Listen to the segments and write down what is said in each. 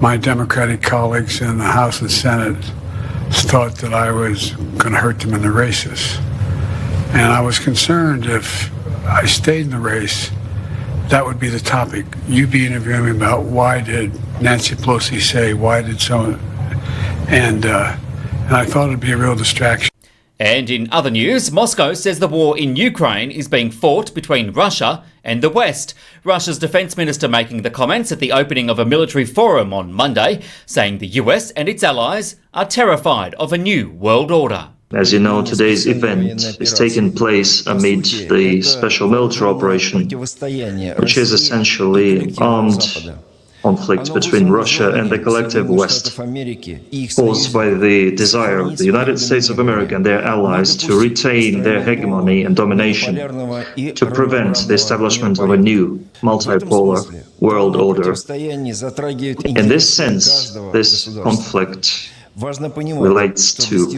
my Democratic colleagues in the House and Senate thought that I was going to hurt them in the races. And I was concerned if I stayed in the race, that would be the topic. You'd be interviewing me about why did Nancy Pelosi say, why did someone, and I thought it'd be a real distraction. And in other news, Moscow says the war in Ukraine is being fought between Russia and the West. Russia's defence minister making the comments at the opening of a military forum on Monday, saying the US and its allies are terrified of a new world order. As you know, today's event is taking place amid the special military operation, which is essentially armed conflict between Russia and the collective West, caused by the desire of the United States of America and their allies to retain their hegemony and domination, to prevent the establishment of a new multipolar world order. In this sense, this conflict relates to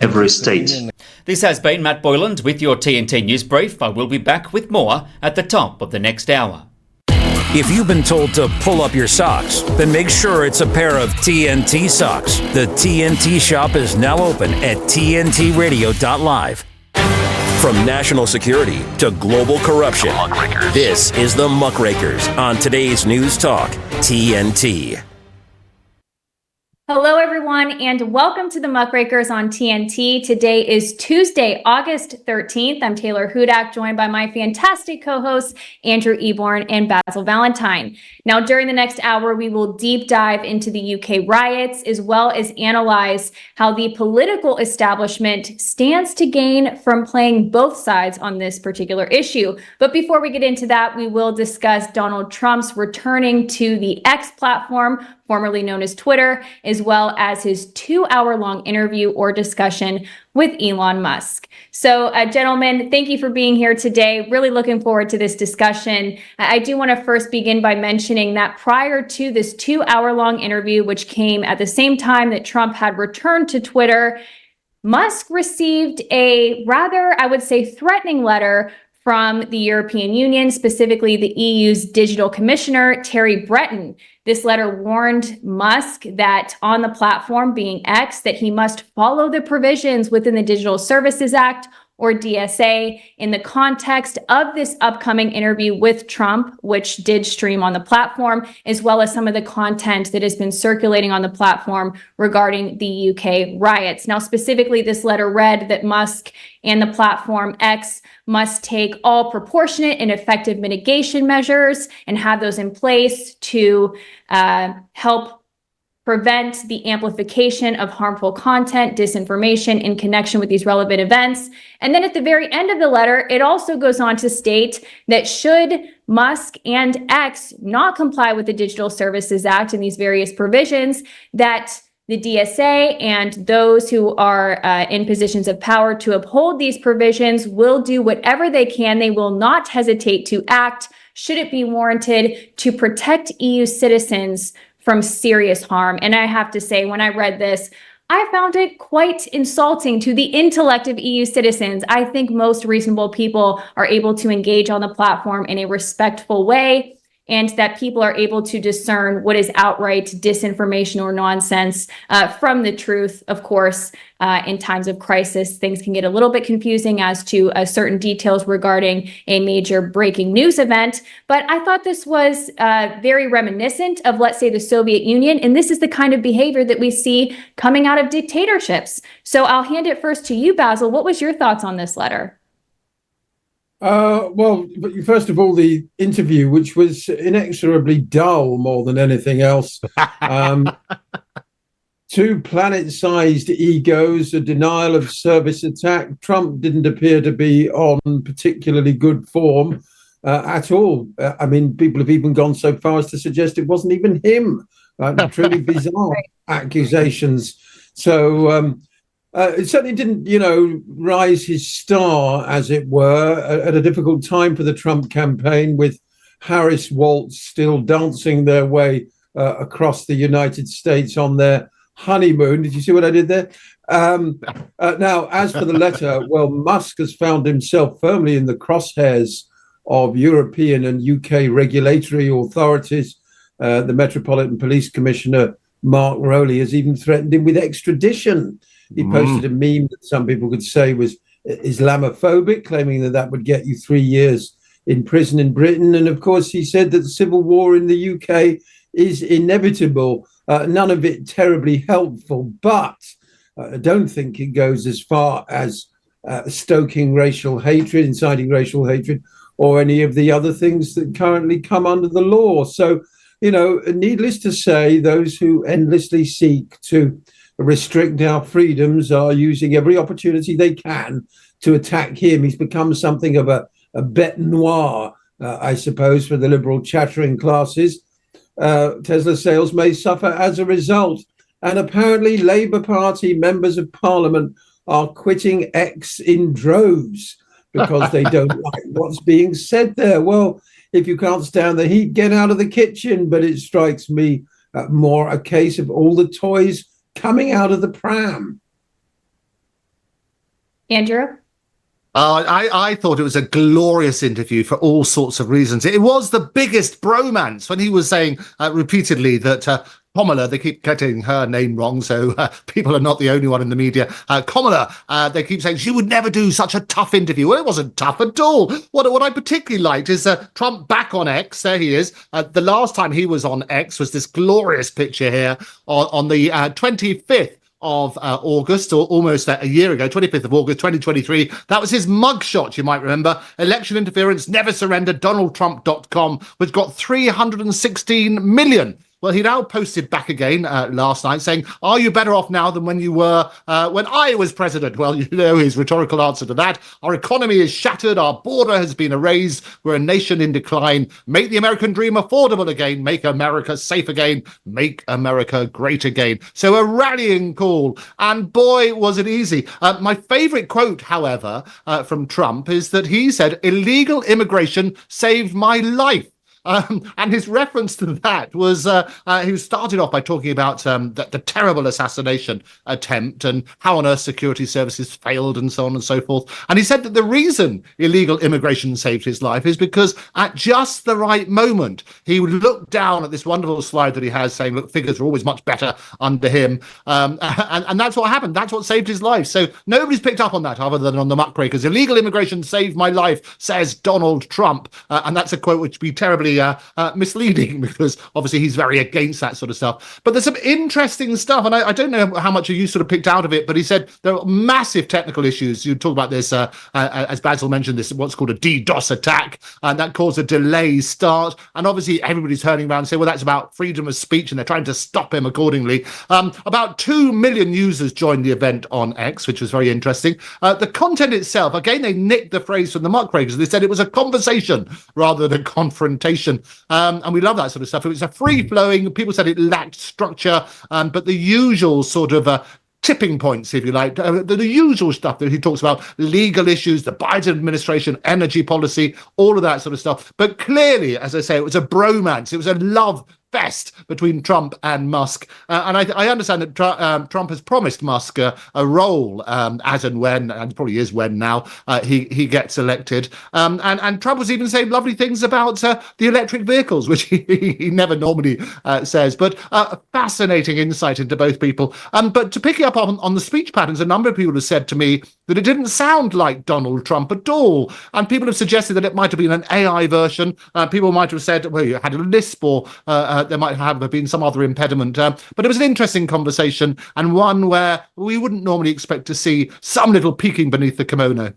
every state. This has been Matt Boyland with your TNT News Brief. I will be back with more at the top of the next hour. If you've been told to pull up your socks, then make sure it's a pair of TNT socks. The TNT shop is now open at tntradio.live. From national security to global corruption, this is the Muckrakers on today's News Talk, TNT. Hello, everyone, and welcome to the Muckrakers on TNT. Today is Tuesday, August 13th. I'm Taylor Hudak, joined by my fantastic co-hosts, Andrew Eborn and Basil Valentine. Now, during the next hour, we will deep dive into the UK riots, as well as analyze how the political establishment stands to gain from playing both sides on this particular issue. But before we get into that, we will discuss Donald Trump's returning to the X platform, formerly known as Twitter, as well as his 2-hour-long interview or discussion with Elon Musk. So, gentlemen, thank you for being here today. Really looking forward to this discussion. I do want to first begin by mentioning that prior to this 2-hour-long interview, which came at the same time that Trump had returned to Twitter, Musk received a rather, I would say, threatening letter from the European Union, specifically the EU's digital commissioner, Terry Breton. This letter warned Musk that on the platform, being X, that he must follow the provisions within the Digital Services Act, or DSA, in the context of this upcoming interview with Trump, which did stream on the platform, as well as some of the content that has been circulating on the platform regarding the UK riots. Now, specifically, this letter read that Musk and the platform X must take all proportionate and effective mitigation measures and have those in place to help prevent the amplification of harmful content, disinformation in connection with these relevant events. And then at the very end of the letter, it also goes on to state that should Musk and X not comply with the Digital Services Act and these various provisions, that the DSA and those who are in positions of power to uphold these provisions will do whatever they can. They will not hesitate to act, should it be warranted, to protect EU citizens from serious harm. And I have to say, when I read this, I found it quite insulting to the intellect of EU citizens. I think most reasonable people are able to engage on the platform in a respectful way, and that people are able to discern what is outright disinformation or nonsense from the truth. Of course, in times of crisis, things can get a little bit confusing as to certain details regarding a major breaking news event. But I thought this was very reminiscent of, let's say, the Soviet Union. And this is the kind of behavior that we see coming out of dictatorships. So I'll hand it first to you, Basil. What was your thoughts on this letter? Well, first of all, the interview, which was inexorably dull more than anything else. Two planet-sized egos, a denial of service attack. Trump didn't appear to be on particularly good form at all. I mean, people have even gone so far as to suggest it wasn't even him. Truly bizarre accusations. So it certainly didn't, rise his star, as it were, at a difficult time for the Trump campaign, with Harris Waltz still dancing their way across the United States on their honeymoon. Did you see what I did there? Now, as for the letter, well, Musk has found himself firmly in the crosshairs of European and UK regulatory authorities. The Metropolitan Police Commissioner, Mark Rowley, has even threatened him with extradition. He posted a meme that some people could say was Islamophobic, claiming that that would get you 3 years in prison in Britain. And of course, he said that the civil war in the UK is inevitable. None of it terribly helpful, but I don't think it goes as far as stoking racial hatred, inciting racial hatred, or any of the other things that currently come under the law. So, needless to say, those who endlessly seek to restrict our freedoms are using every opportunity they can to attack him. He's become something of a bête noire, I suppose, for the liberal chattering classes. Tesla sales may suffer as a result. And apparently Labour Party members of Parliament are quitting X in droves because they don't like what's being said there. Well, if you can't stand the heat, get out of the kitchen. But it strikes me more a case of all the toys coming out of the pram. Andrew? I thought it was a glorious interview for all sorts of reasons. It was the biggest bromance when he was saying repeatedly that Kamala, they keep getting her name wrong, so people are not the only one in the media. Kamala, they keep saying she would never do such a tough interview. Well, it wasn't tough at all. What I particularly liked is Trump back on X. There he is. The last time he was on X was this glorious picture here on the 25th of August, or almost a year ago, 25th of August, 2023. That was his mugshot, you might remember. Election interference, never surrender, DonaldTrump.com, which got 316 million. Well, he now posted back again last night saying, are you better off now than when you were when I was president? Well, you know his rhetorical answer to that. Our economy is shattered. Our border has been erased. We're a nation in decline. Make the American dream affordable again. Make America safe again. Make America great again. So a rallying call. And boy, was it easy. My favorite quote, however, from Trump is that he said, illegal immigration saved my life. And his reference to that was he started off by talking about the terrible assassination attempt and how on earth security services failed and so on and so forth. And he said that the reason illegal immigration saved his life is because at just the right moment, he would look down at this wonderful slide that he has saying, look, figures are always much better under him. And that's what happened. That's what saved his life. So nobody's picked up on that other than on the Muckrakers. Illegal immigration saved my life, says Donald Trump. And that's a quote which would be terribly misleading because obviously he's very against that sort of stuff. But there's some interesting stuff, and I don't know how much of you sort of picked out of it, but he said there are massive technical issues. You talk about this, as Basil mentioned, this what's called a DDoS attack, and that caused a delay start. And obviously everybody's turning around and saying, well, that's about freedom of speech, and they're trying to stop him accordingly. About 2 million users joined the event on X, which was very interesting. The content itself, again, they nicked the phrase from the Muckrakers. They said it was a conversation rather than a confrontation. And we love that sort of stuff. It was a free-flowing, people said it lacked structure, but the usual sort of tipping points, if you like, the usual stuff that he talks about, legal issues, the Biden administration, energy policy, all of that sort of stuff. But clearly, as I say, it was a bromance. It was a love fest between Trump and Musk. And I understand that Trump has promised Musk a role as and when, and probably is when now, he gets elected. And Trump was even saying lovely things about the electric vehicles, which he never normally says. But fascinating insight into both people. But to pick up on the speech patterns, a number of people have said to me that it didn't sound like Donald Trump at all. And people have suggested that it might have been an AI version. People might have said, well, you had a lisp, or there might have been some other impediment. But it was an interesting conversation, and one where we wouldn't normally expect to see some little peeking beneath the kimono.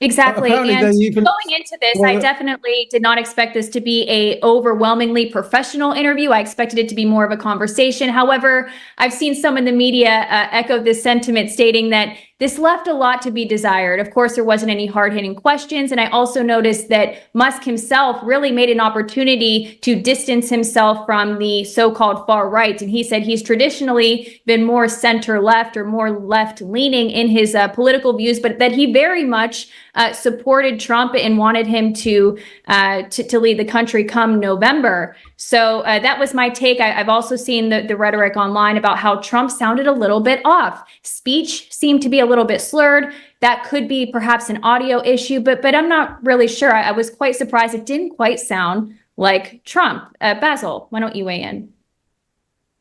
Exactly. And Apparently they even- going into this, I definitely did not expect this to be a overwhelmingly professional interview. I expected it to be more of a conversation. However, I've seen some in the media echo this sentiment, stating that this left a lot to be desired. Of course, there wasn't any hard-hitting questions. And I also noticed that Musk himself really made an opportunity to distance himself from the so-called far right. And he said he's traditionally been more center-left or more left-leaning in his political views, but that he very much supported Trump and wanted him to lead the country come November. So that was my take. I've also seen the rhetoric online about how Trump sounded a little bit off. Speech seemed to be a little bit slurred. That could be perhaps an audio issue, but I'm not really sure. I was quite surprised. It didn't quite sound like Trump. Basil, why don't you weigh in?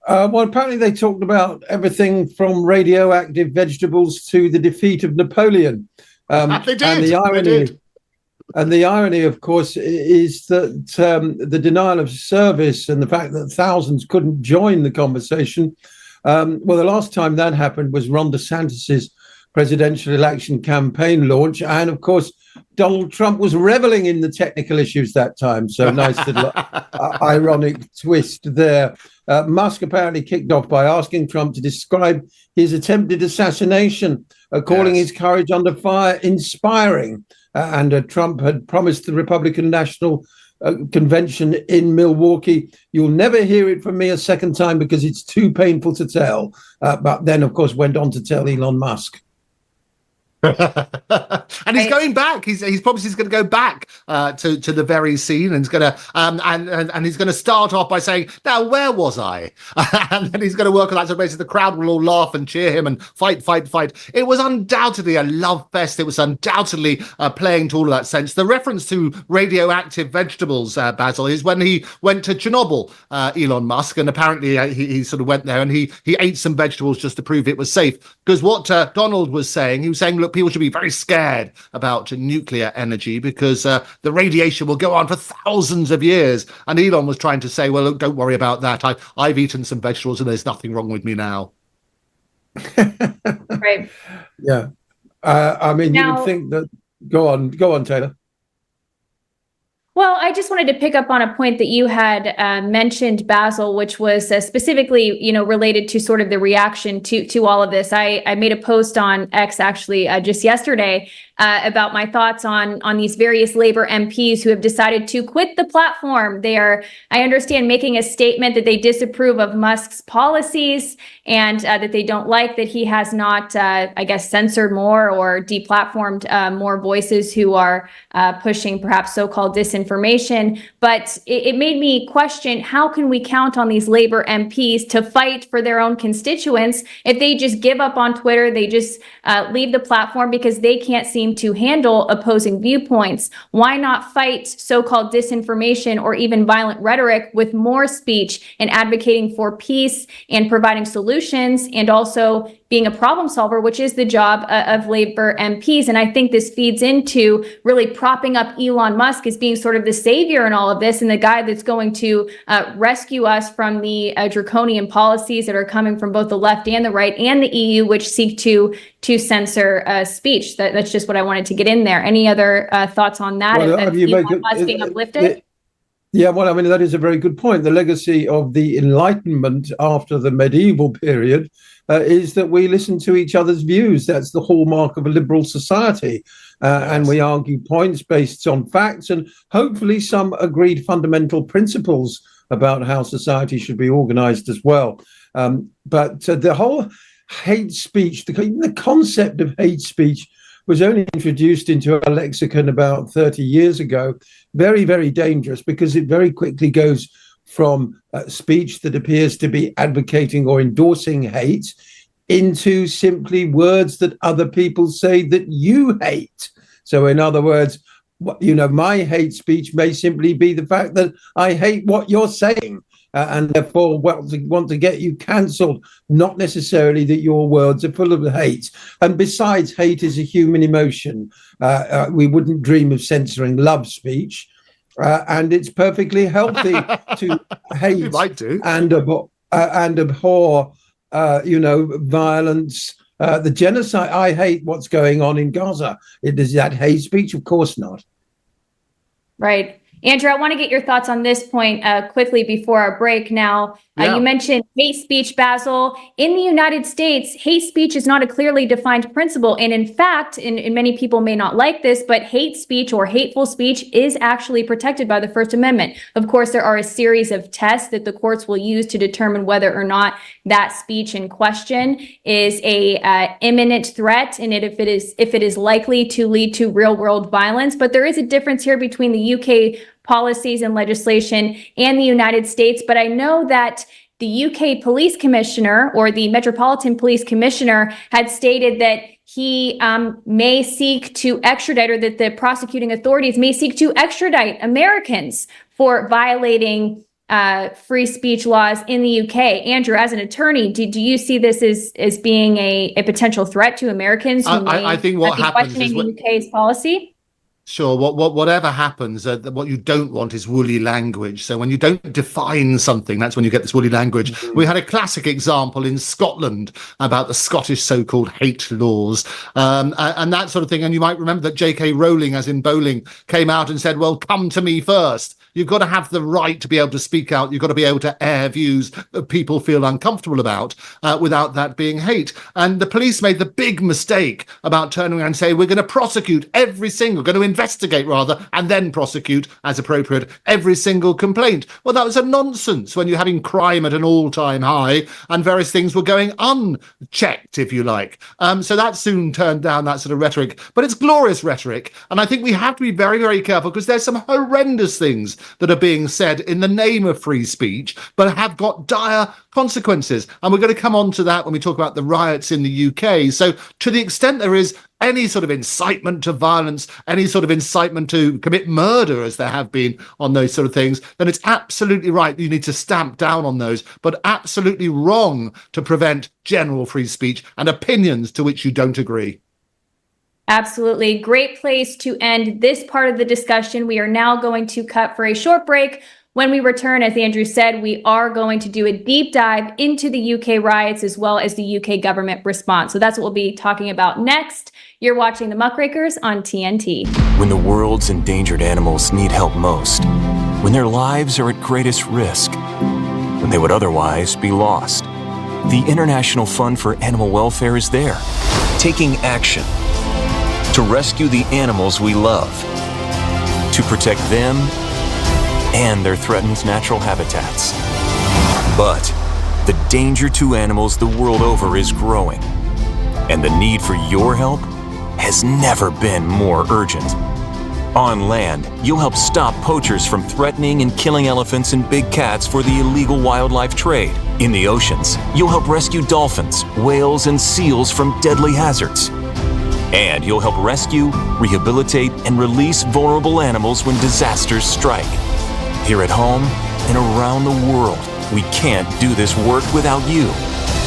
Well, apparently they talked about everything from radioactive vegetables to the defeat of Napoleon. They did. And the irony, They did. And the irony, of course, is that the denial of service and the fact that thousands couldn't join the conversation. Well, the last time that happened was Ron DeSantis's presidential election campaign launch. And of course, Donald Trump was reveling in the technical issues that time. So nice little ironic twist there. Musk apparently kicked off by asking Trump to describe his attempted assassination, calling his courage under fire inspiring. And Trump had promised the Republican National Convention in Milwaukee, "You'll never hear it from me a second time because it's too painful to tell." But then, of course, went on to tell Elon Musk. And he's going back. He's promised he's going to go back to the very scene, and he's going to and he's going to start off by saying, "Now, where was I?" And then he's going to work on that. So basically, the crowd will all laugh and cheer him and fight. It was undoubtedly a love fest. It was undoubtedly playing to all of that sense. The reference to radioactive vegetables, Basil, is when he went to Chernobyl, Elon Musk, and apparently he sort of went there and he ate some vegetables just to prove it was safe. Because what Donald was saying, he was saying, look, people should be very scared about nuclear energy because the radiation will go on for thousands of years. And Elon was trying to say, well, look, don't worry about that. I've eaten some vegetables and there's nothing wrong with me now. Right. Yeah. I mean, Now, you would think that. Go on, Taylor. Well, I just wanted to pick up on a point that you had mentioned, Basil, which was specifically, related to sort of the reaction to all of this. I made a post on X actually just yesterday about my thoughts on these various Labor MPs who have decided to quit the platform. They are, I understand, making a statement that they disapprove of Musk's policies and that they don't like that he has not, I guess, censored more or deplatformed more voices who are pushing perhaps so-called disinformation. But it made me question, how can we count on these Labor MPs to fight for their own constituents if they just give up on Twitter, they just leave the platform because they can't seem to handle opposing viewpoints? Why not fight so-called disinformation or even violent rhetoric with more speech and advocating for peace and providing solutions and also being a problem solver, which is the job of Labor MPs. And I think this feeds into really propping up Elon Musk as being sort of the savior in all of this and the guy that's going to rescue us from the draconian policies that are coming from both the left and the right and the EU, which seek to censor speech. That's just what I wanted to get in there. Any other thoughts on that? Well, Elon Musk being uplifted? Yeah, well, I mean, that is a very good point. The legacy of the Enlightenment after the medieval period is that we listen to each other's views. That's the hallmark of a liberal society. And we argue points based on facts and hopefully some agreed fundamental principles about how society should be organized as well. But the whole hate speech, the concept of hate speech was only introduced into our lexicon about 30 years ago. Very, very dangerous because it very quickly goes from speech that appears to be advocating or endorsing hate into simply words that other people say that you hate. So in other words, my hate speech may simply be the fact that I hate what you're saying. And therefore want to get you cancelled, not necessarily that your words are full of hate. And besides, hate is a human emotion. We wouldn't dream of censoring love speech. And it's perfectly healthy to hate and abhor, violence, the genocide. I hate what's going on in Gaza. Is that hate speech? Of course not. Right. Andrew, I want to get your thoughts on this point quickly before our break. Now, you mentioned hate speech, Basil. In the United States, hate speech is not a clearly defined principle. And in fact, and many people may not like this, but hate speech or hateful speech is actually protected by the First Amendment. Of course, there are a series of tests that the courts will use to determine whether or not that speech in question is a imminent threat and if it is likely to lead to real world violence. But there is a difference here between the UK policies and legislation and the United States. But I know that the UK police commissioner or the Metropolitan Police Commissioner had stated that he may seek to extradite, or that the prosecuting authorities may seek to extradite Americans for violating free speech laws in the UK. Andrew, as an attorney, do you see this as being a potential threat to Americans who I think what be happens questioning is the UK's policy? Sure. Whatever happens, what you don't want is woolly language. So when you don't define something, that's when you get this woolly language. We had a classic example in Scotland about the Scottish so-called hate laws, and that sort of thing. And you might remember that J.K. Rowling, as in bowling, came out and said, well, come to me first. You've got to have the right to be able to speak out. You've got to be able to air views that people feel uncomfortable about without that being hate. And the police made the big mistake about turning around and saying, we're going to prosecute going to investigate rather, and then prosecute as appropriate every single complaint. Well, that was a nonsense when you're having crime at an all-time high and various things were going unchecked, if you like. So that soon turned down that sort of rhetoric. But it's glorious rhetoric. And I think we have to be very, very careful because there's some horrendous things that are being said in the name of free speech, but have got dire consequences. And we're going to come on to that when we talk about the riots in the UK. So to the extent there is any sort of incitement to violence, any sort of incitement to commit murder, as there have been on those sort of things, then it's absolutely right. You need to stamp down on those, but absolutely wrong to prevent general free speech and opinions to which you don't agree. Absolutely. Great place to end this part of the discussion. We are now going to cut for a short break. When we return, as Andrew said, we are going to do a deep dive into the UK riots as well as the UK government response. So that's what we'll be talking about next. You're watching the Muckrakers on TNT. When the world's endangered animals need help most, when their lives are at greatest risk, when they would otherwise be lost, the International Fund for Animal Welfare is there, taking action to rescue the animals we love, to protect them and their threatened natural habitats. But the danger to animals the world over is growing, and the need for your help has never been more urgent. On land, you'll help stop poachers from threatening and killing elephants and big cats for the illegal wildlife trade. In the oceans, you'll help rescue dolphins, whales, and seals from deadly hazards. And you'll help rescue, rehabilitate, and release vulnerable animals when disasters strike. Here at home and around the world, we can't do this work without you.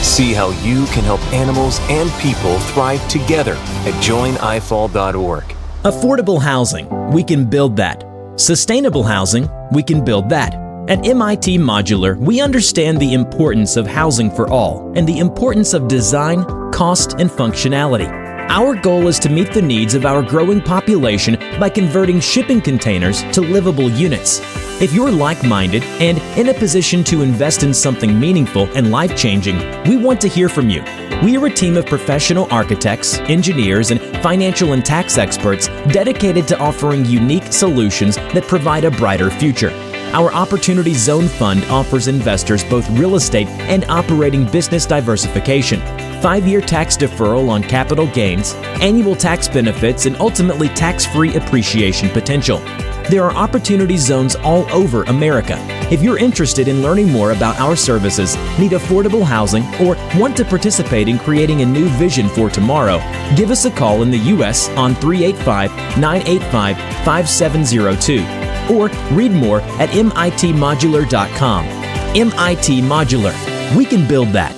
See how you can help animals and people thrive together at joinifall.org. Affordable housing, we can build that. Sustainable housing, we can build that. At MIT Modular, we understand the importance of housing for all and the importance of design, cost, and functionality. Our goal is to meet the needs of our growing population by converting shipping containers to livable units. If you're like-minded and in a position to invest in something meaningful and life-changing, we want to hear from you. We are a team of professional architects, engineers, and financial and tax experts dedicated to offering unique solutions that provide a brighter future. Our Opportunity Zone Fund offers investors both real estate and operating business diversification, 5-year tax deferral on capital gains, annual tax benefits, and ultimately tax-free appreciation potential. There are opportunity zones all over America. If you're interested in learning more about our services, need affordable housing, or want to participate in creating a new vision for tomorrow, give us a call in the U.S. on 385-985-5702. Or read more at mitmodular.com. MIT Modular. We can build that.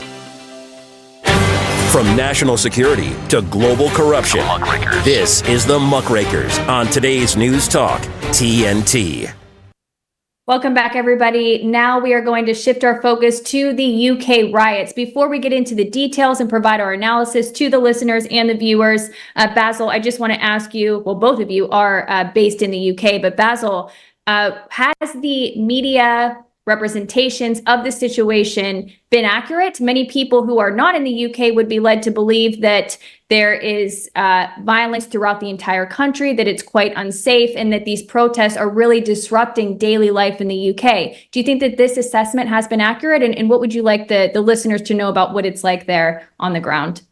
From national security to global corruption, this is the Muckrakers on today's News Talk, TNT. Welcome back, everybody. Now we are going to shift our focus to the UK riots. Before we get into the details and provide our analysis to the listeners and the viewers, Basil, I just want to ask you, well, both of you are based in the UK, but Basil, has the media representations of the situation been accurate? Many people who are not in the UK would be led to believe that there is violence throughout the entire country, that it's quite unsafe, and that these protests are really disrupting daily life in the UK. Do you think that this assessment has been accurate? And what would you like the listeners to know about what it's like there on the ground?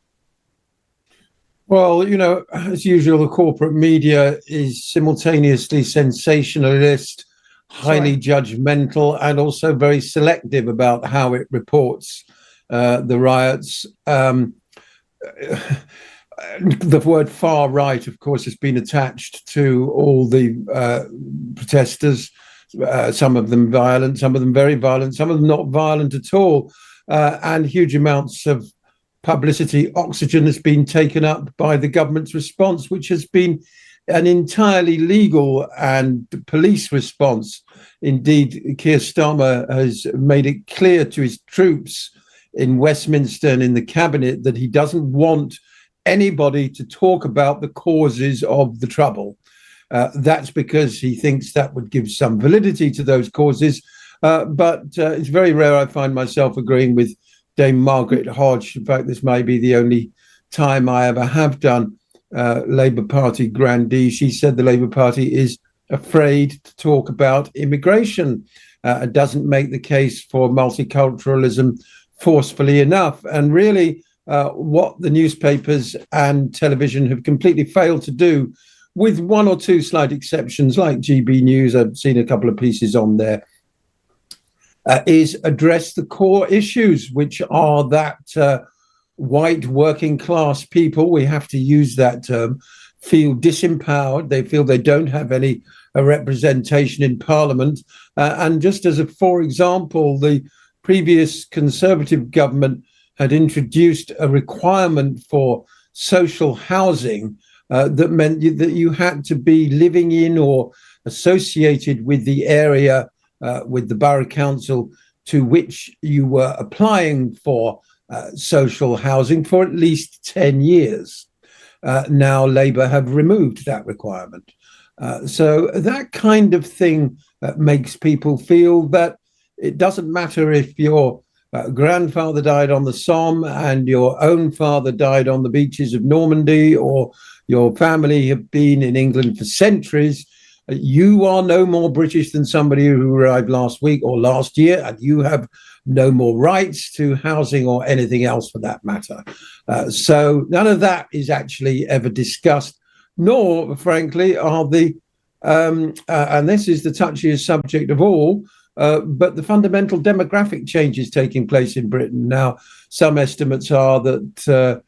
Well, you know, as usual, the corporate media is simultaneously sensationalist, highly judgmental, and also very selective about how it reports the riots. The word far right, of course, has been attached to all the protesters. some of them violent, some of them very violent, some of them not violent at all, and huge amounts of publicity. Oxygen has been taken up by the government's response, which has been an entirely legal and police response. Indeed, Keir Starmer has made it clear to his troops in Westminster and in the cabinet that he doesn't want anybody to talk about the causes of the trouble. That's because he thinks that would give some validity to those causes. But it's very rare I find myself agreeing with Dame Margaret Hodge. In fact, this may be the only time I ever have done. Labour Party grandee. She said the Labour Party is afraid to talk about immigration. It doesn't make the case for multiculturalism forcefully enough. And really, what the newspapers and television have completely failed to do, with one or two slight exceptions like GB News, I've seen a couple of pieces on there, is address the core issues, which are that white working class people, we have to use that term, feel disempowered. They feel they don't have any representation in Parliament. And just as a for example, the previous Conservative government had introduced a requirement for social housing that meant that you had to be living in or associated with the area, with the borough council to which you were applying for social housing for at least 10 years. Now Labour have removed that requirement. So that kind of thing makes people feel that it doesn't matter if your grandfather died on the Somme and your own father died on the beaches of Normandy, or your family have been in England for centuries. You are no more British than somebody who arrived last week or last year, and you have no more rights to housing or anything else for that matter. So none of that is actually ever discussed, nor, frankly, are the, and this is the touchiest subject of all, but the fundamental demographic changes taking place in Britain. Now, some estimates are that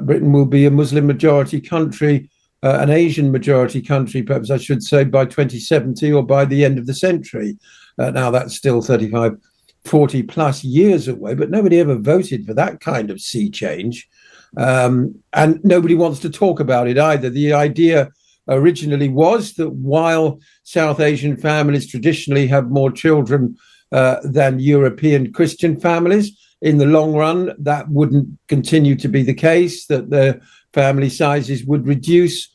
Britain will be a Muslim majority country, an Asian majority country, perhaps I should say, by 2070 or by the end of the century. Now, that's still 35, 40 plus years away, but nobody ever voted for that kind of sea change. And nobody wants to talk about it either. The idea originally was that while South Asian families traditionally have more children than European Christian families, in the long run, that wouldn't continue to be the case, that the family sizes would reduce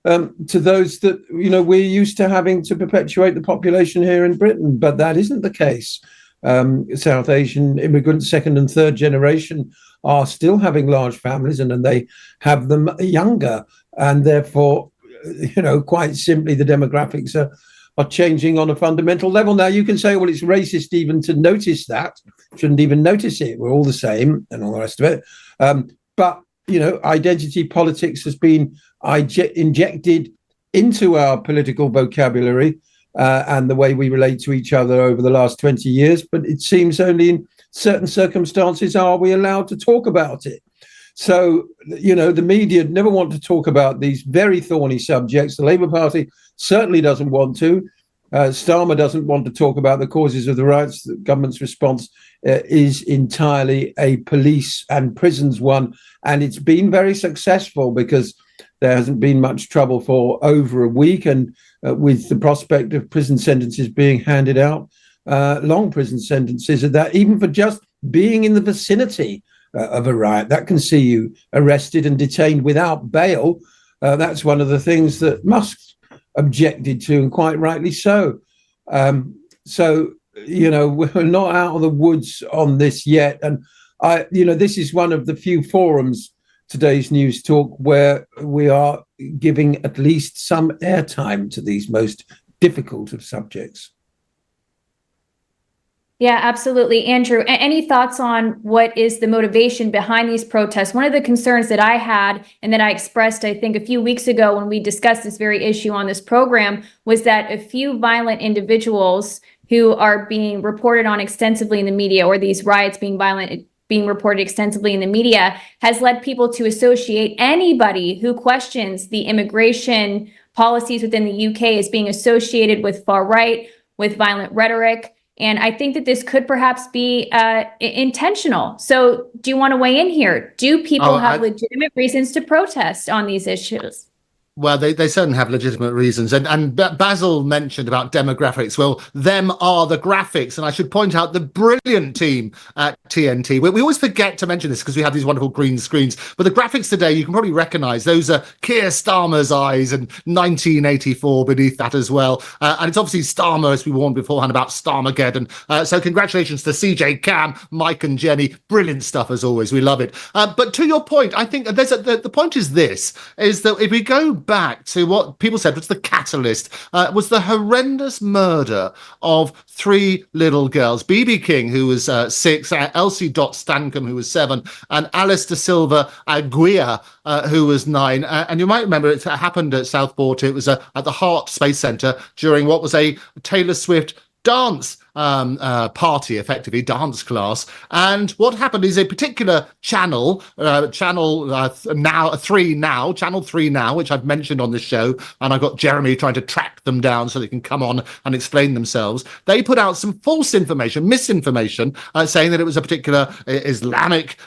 to those that, you know, we're used to having to perpetuate the population here in Britain. But that isn't the case. South Asian immigrants, second and third generation, are still having large families, and then they have them younger. And therefore, you know, quite simply, the demographics are changing on a fundamental level. Now, you can say, well, it's racist even to notice that. Shouldn't even notice it. We're all the same and all the rest of it. But, you know, identity politics has been injected into our political vocabulary and the way we relate to each other over the last 20 years. But it seems only in certain circumstances are we allowed to talk about it. So, you know, the media never want to talk about these very thorny subjects. The Labour Party certainly doesn't want to. Starmer doesn't want to talk about the causes of the riots. The government's response is entirely a police and prisons one. And it's been very successful because there hasn't been much trouble for over a week. And with the prospect of prison sentences being handed out, long prison sentences at that, even for just being in the vicinity of a riot, that can see you arrested and detained without bail. That's one of the things that Musk objected to, and quite rightly so. So, you know, we're not out of the woods on this yet. And you know, this is one of the few forums, today's News Talk, where we are giving at least some airtime to these most difficult of subjects. Yeah, absolutely. Andrew, any thoughts on what is the motivation behind these protests? One of the concerns that I had and that I expressed, I think, a few weeks ago when we discussed this very issue on this program was that a few violent individuals who are being reported on extensively in the media, or these riots being violent, being reported extensively in the media, has led people to associate anybody who questions the immigration policies within the UK as being associated with far right, with violent rhetoric. And I think that this could perhaps be intentional. So do you want to weigh in here? Do people have legitimate reasons to protest on these issues? Well, they certainly have legitimate reasons. And Basil mentioned about demographics. Well, them are the graphics. And I should point out the brilliant team at TNT. We always forget to mention this because we have these wonderful green screens. But the graphics today, you can probably recognize those are Keir Starmer's eyes and 1984 beneath that as well. And it's obviously Starmer, as we warned beforehand, about Starmageddon. So congratulations to CJ, Cam, Mike and Jenny. Brilliant stuff as always. We love it. But to your point, I think the point is this, is that if we go back to what people said was the catalyst, was the horrendous murder of 3 little girls. BB King, who was 6, Elsie Dot Stankham, who was 7, and Alice de Silva Aguirre, who was 9. And you might remember it happened at Southport. It was at the Hart Space Centre during what was a Taylor Swift dance party, effectively dance class. And what happened is a particular channel now 3 now, channel 3 now, which I've mentioned on this show, and I got Jeremy trying to track them down so they can come on and explain themselves. They put out some false information, misinformation, saying that it was a particular Islamic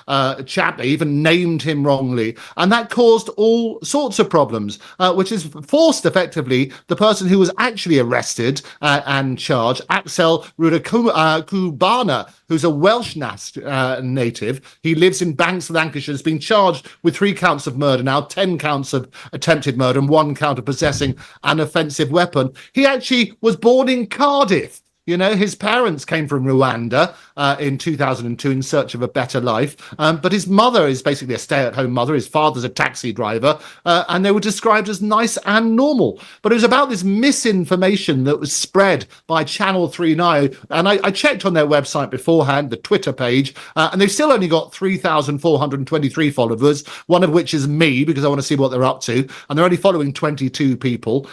chap. They even named him wrongly, and that caused all sorts of problems, which has forced effectively the person who was actually arrested and charged, Axel Rudakubana, who's a Welsh native. He lives in Banks, Lancashire, has been charged with 3 counts of murder now, 10 counts of attempted murder and 1 count of possessing an offensive weapon. He actually was born in Cardiff. You know, his parents came from Rwanda in 2002 in search of a better life. But his mother is basically a stay-at-home mother. His father's a taxi driver. And they were described as nice and normal. But it was about this misinformation that was spread by Channel 3 now. And I checked on their website beforehand, the Twitter page, and they've still only got 3,423 followers, one of which is me, because I want to see what they're up to. And they're only following 22 people.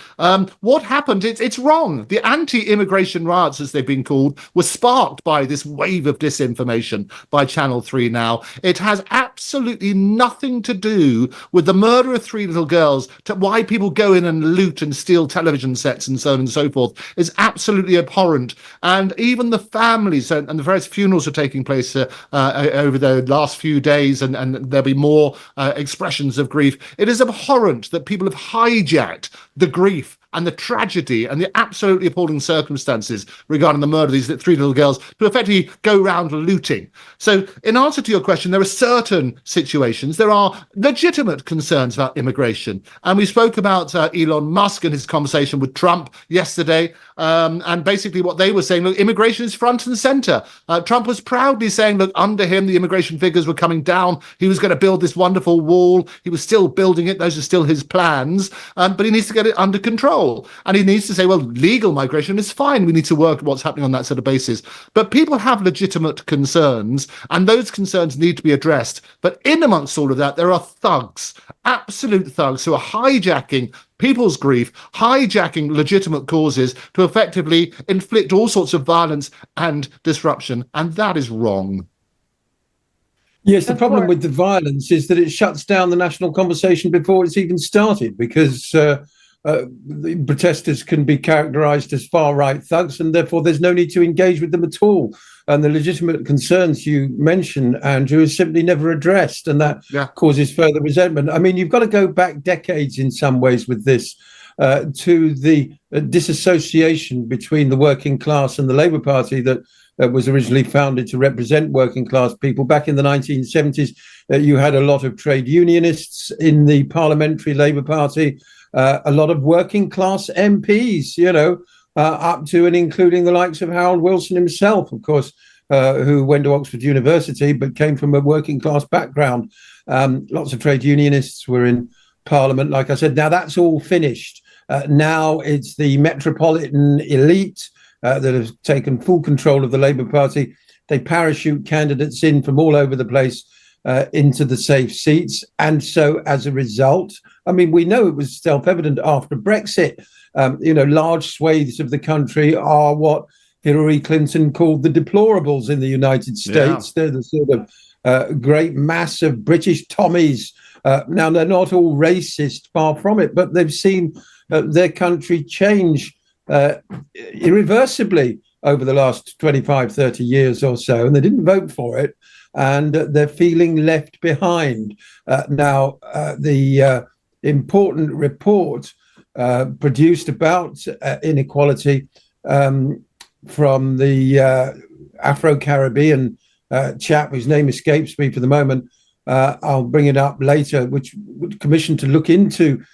What happened? It's wrong. The anti-immigration riots, as they've been called, was sparked by this wave of disinformation by Channel 3 now. It has absolutely nothing to do with the murder of 3 little girls, to why people go in and loot and steal television sets and so on and so forth is absolutely abhorrent. And even the families and the various funerals are taking place over the last few days, and there'll be more expressions of grief. It is abhorrent that people have hijacked the grief and the tragedy and the absolutely appalling circumstances regarding the murder of these 3 little girls to effectively go around looting. So in answer to your question, there are certain situations, there are legitimate concerns about immigration. And we spoke about Elon Musk and his conversation with Trump yesterday. And basically what they were saying, look, immigration is front and center. Trump was proudly saying, look, under him, the immigration figures were coming down. He was going to build this wonderful wall. He was still building it. Those are still his plans. But he needs to get it under control. And he needs to say, well, legal migration is fine. We need to work what's happening on that sort of basis. But people have legitimate concerns, and those concerns need to be addressed. But in amongst all of that, there are thugs, absolute thugs, who are hijacking people's grief, hijacking legitimate causes to effectively inflict all sorts of violence and disruption. And that is wrong. Yes, the problem with the violence is that it shuts down the national conversation before it's even started, because the protesters can be characterized as far-right thugs, and therefore there's no need to engage with them at all. And the legitimate concerns you mentioned, Andrew, is simply never addressed, and that causes further resentment. I mean, you've got to go back decades in some ways with this, to the disassociation between the working class and the Labour Party that was originally founded to represent working class people. Back in the 1970s, you had a lot of trade unionists in the Parliamentary Labour Party, a lot of working class MPs, up to and including the likes of Harold Wilson himself, of course, who went to Oxford University but came from a working class background. Lots of trade unionists were in Parliament, like I said. Now that's all finished. Now it's the metropolitan elite that have taken full control of the Labour Party. They parachute candidates in from all over the place into the safe seats. And so as a result, I mean, we know it was self-evident after Brexit, large swathes of the country are what Hillary Clinton called the deplorables in the United States. Yeah. They're the sort of great mass of British Tommies. Now, they're not all racist, far from it, but they've seen their country change irreversibly over the last 25, 30 years or so, and they didn't vote for it, and they're feeling left behind. Now, the important report produced about inequality from the Afro-Caribbean chap whose name escapes me for the moment, I'll bring it up later, which commissioned to look into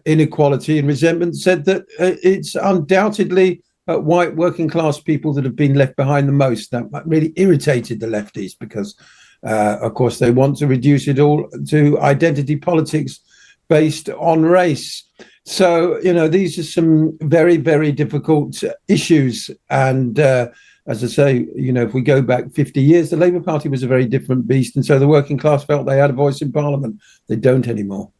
inequality and resentment, said that it's undoubtedly white working class people that have been left behind the most. That really irritated the lefties because, of course, they want to reduce it all to identity politics based on race. So, these are some very, very difficult issues. And as I say, if we go back 50 years, the Labour Party was a very different beast. And so the working class felt they had a voice in Parliament. They don't anymore.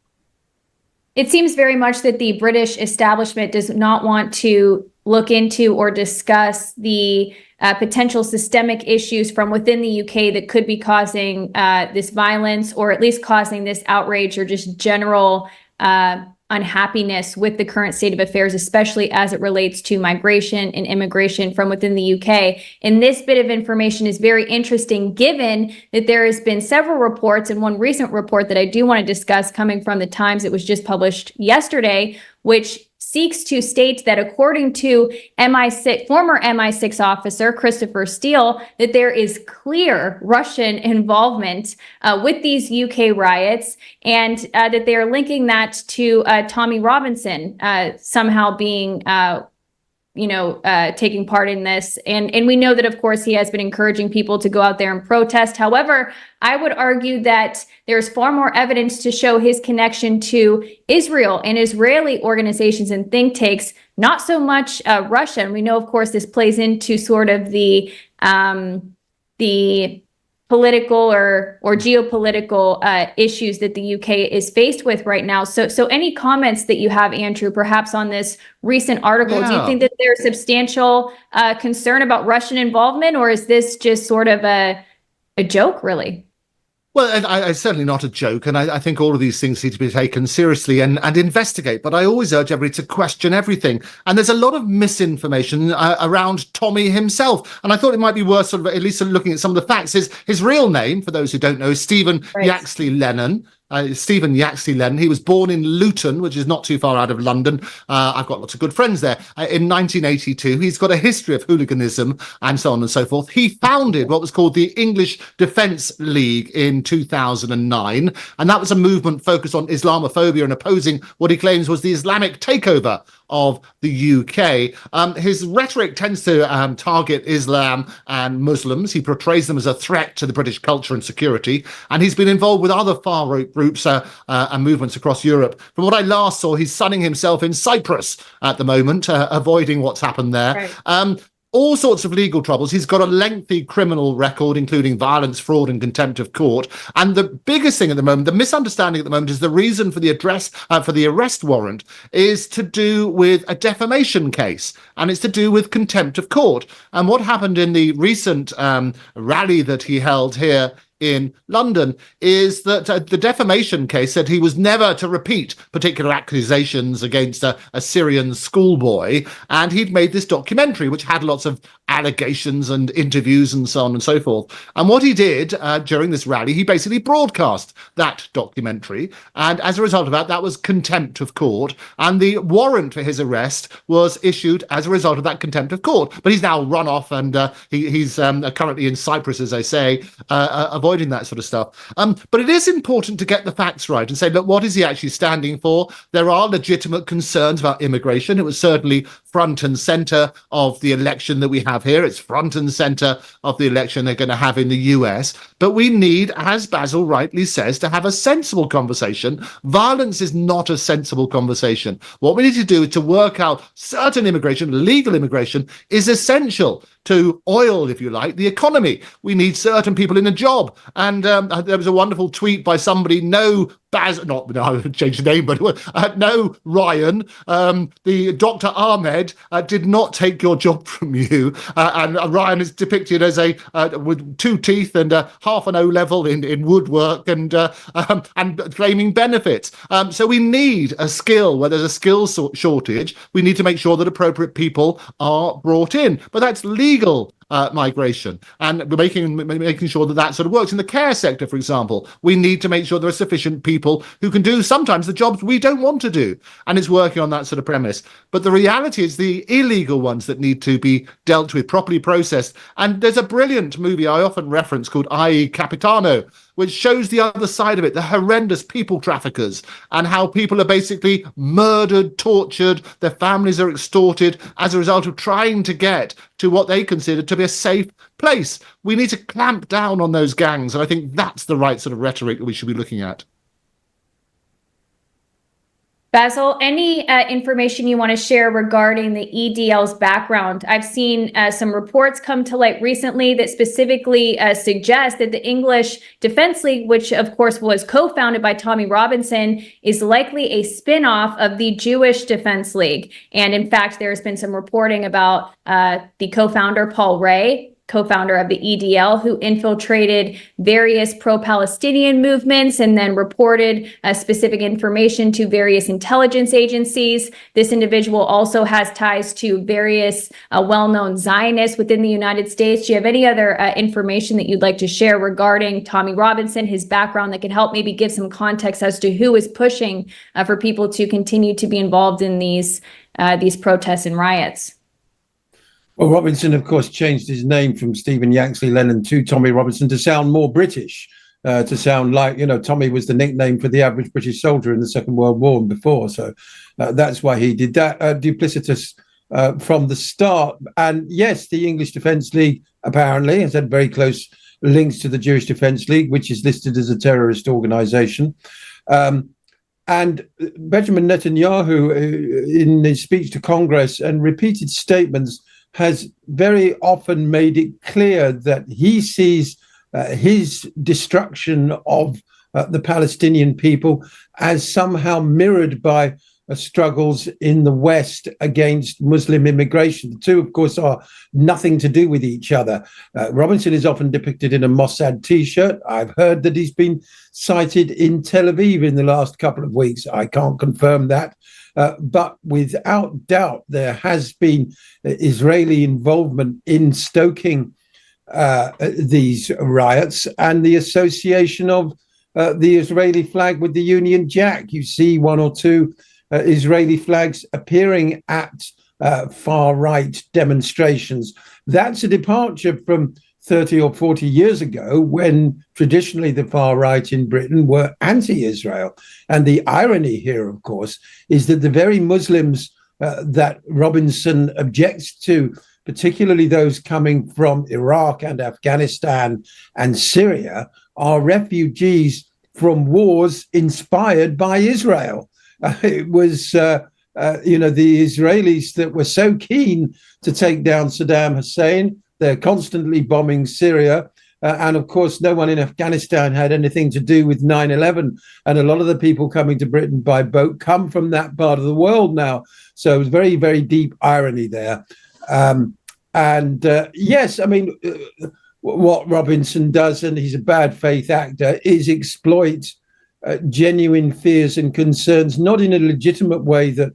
It seems very much that the British establishment does not want to look into or discuss the potential systemic issues from within the UK that could be causing this violence, or at least causing this outrage or just general unhappiness with the current state of affairs, especially as it relates to migration and immigration from within the UK. And this bit of information is very interesting, given that there has been several reports, and one recent report that I do want to discuss coming from the Times, it was just published yesterday, which seeks to state that according to former MI6 officer Christopher Steele, that there is clear Russian involvement with these UK riots, and that they are linking that to Tommy Robinson somehow being taking part in this. And we know that, of course, he has been encouraging people to go out there and protest. However, I would argue that there's far more evidence to show his connection to Israel and Israeli organizations and think tanks, not so much Russia. And we know, of course, this plays into sort of the political or geopolitical issues that the UK is faced with right now. So any comments that you have, Andrew, perhaps on this recent article? Yeah. Do you think that there's substantial concern about Russian involvement, or is this just sort of a joke, really? Well, it's certainly not a joke, and I think all of these things need to be taken seriously and investigate. But I always urge everybody to question everything. And there's a lot of misinformation around Tommy himself. And I thought it might be worth sort of at least looking at some of the facts. His real name, for those who don't know, is Stephen Yaxley Lennon. Stephen Yaxley Lennon. He was born in Luton, which is not too far out of London. I've got lots of good friends there. In 1982, he's got a history of hooliganism and so on and so forth. He founded what was called the English Defence League in 2009, and that was a movement focused on Islamophobia and opposing what he claims was the Islamic takeover of the UK. His rhetoric tends to target Islam and Muslims. He portrays them as a threat to the British culture and security, and he's been involved with other far-right groups and movements across Europe. From what I last saw, he's sunning himself in Cyprus at the moment, avoiding what's happened there. Right. All sorts of legal troubles. He's got a lengthy criminal record, including violence, fraud, and contempt of court. And the biggest thing at the moment, the misunderstanding at the moment, is the reason for the arrest warrant is to do with a defamation case, and it's to do with contempt of court. And what happened in the recent rally that he held here in London is that the defamation case said he was never to repeat particular accusations against a Syrian schoolboy, and he'd made this documentary which had lots of allegations and interviews and so on and so forth. And what he did during this rally, he basically broadcast that documentary, and as a result of that was contempt of court, and the warrant for his arrest was issued as a result of that contempt of court. But he's now run off, and he's currently in Cyprus, as I say, avoiding that sort of stuff. But it is important to get the facts right and say, look, what is he actually standing for? There are legitimate concerns about immigration. It was certainly front and centre of the election that we have here. It's front and centre of the election they're going to have in the US. But we need, as Basil rightly says, to have a sensible conversation. Violence is not a sensible conversation. What we need to do is to work out certain immigration, legal immigration, is essential to oil, if you like, the economy. We need certain people in a job well. And there was a wonderful tweet by somebody, no, I would change the name, but no, Ryan, the Dr. Ahmed did not take your job from you. And Ryan is depicted as with 2 teeth and half an O level in woodwork and claiming benefits. So we need a skill where there's a skills shortage. We need to make sure that appropriate people are brought in, but that's legal migration, and we're making sure that sort of works in the care sector. For example, we need to make sure there are sufficient people who can do sometimes the jobs we don't want to do, and it's working on that sort of premise. But the reality is the illegal ones that need to be dealt with, properly processed. And there's a brilliant movie I often reference called I, Capitano, which shows the other side of it, the horrendous people traffickers, and how people are basically murdered, tortured, their families are extorted as a result of trying to get to what they consider to be a safe place. We need to clamp down on those gangs, and I think that's the right sort of rhetoric that we should be looking at. Basil, any information you want to share regarding the EDL's background? I've seen some reports come to light recently that specifically suggest that the English Defense League, which of course was co-founded by Tommy Robinson, is likely a spin-off of the Jewish Defense League. And in fact, there's been some reporting about the co-founder, Paul Ray, co-founder of the EDL, who infiltrated various pro-Palestinian movements and then reported specific information to various intelligence agencies. This individual also has ties to various well-known Zionists within the United States. Do you have any other information that you'd like to share regarding Tommy Robinson, his background, that could help maybe give some context as to who is pushing for people to continue to be involved in these protests and riots? Well, Robinson, of course, changed his name from Stephen Yaxley Lennon to Tommy Robinson to sound more British, to sound like, Tommy was the nickname for the average British soldier in the Second World War and before. So that's why he did that. Duplicitous from the start. And yes, the English Defence League apparently has had very close links to the Jewish Defence League, which is listed as a terrorist organisation. And Benjamin Netanyahu, in his speech to Congress and repeated statements, has very often made it clear that he sees his destruction of the Palestinian people as somehow mirrored by struggles in the West against Muslim immigration. The two, of course, are nothing to do with each other. Robinson is often depicted in a Mossad T-shirt. I've heard that he's been sighted in Tel Aviv in the last couple of weeks. I can't confirm that. But without doubt, there has been Israeli involvement in stoking these riots and the association of the Israeli flag with the Union Jack. You see 1 or 2 Israeli flags appearing at far-right demonstrations. That's a departure from 30 or 40 years ago, when traditionally the far right in Britain were anti-Israel. And the irony here, of course, is that the very Muslims that Robinson objects to, particularly those coming from Iraq and Afghanistan and Syria, are refugees from wars inspired by Israel. It was, the Israelis that were so keen to take down Saddam Hussein. They're constantly bombing Syria. And of course, no one in Afghanistan had anything to do with 9/11. And a lot of the people coming to Britain by boat come from that part of the world now. So it's very, very deep irony there. Yes, I mean, what Robinson does, and he's a bad faith actor, is exploit genuine fears and concerns, not in a legitimate way that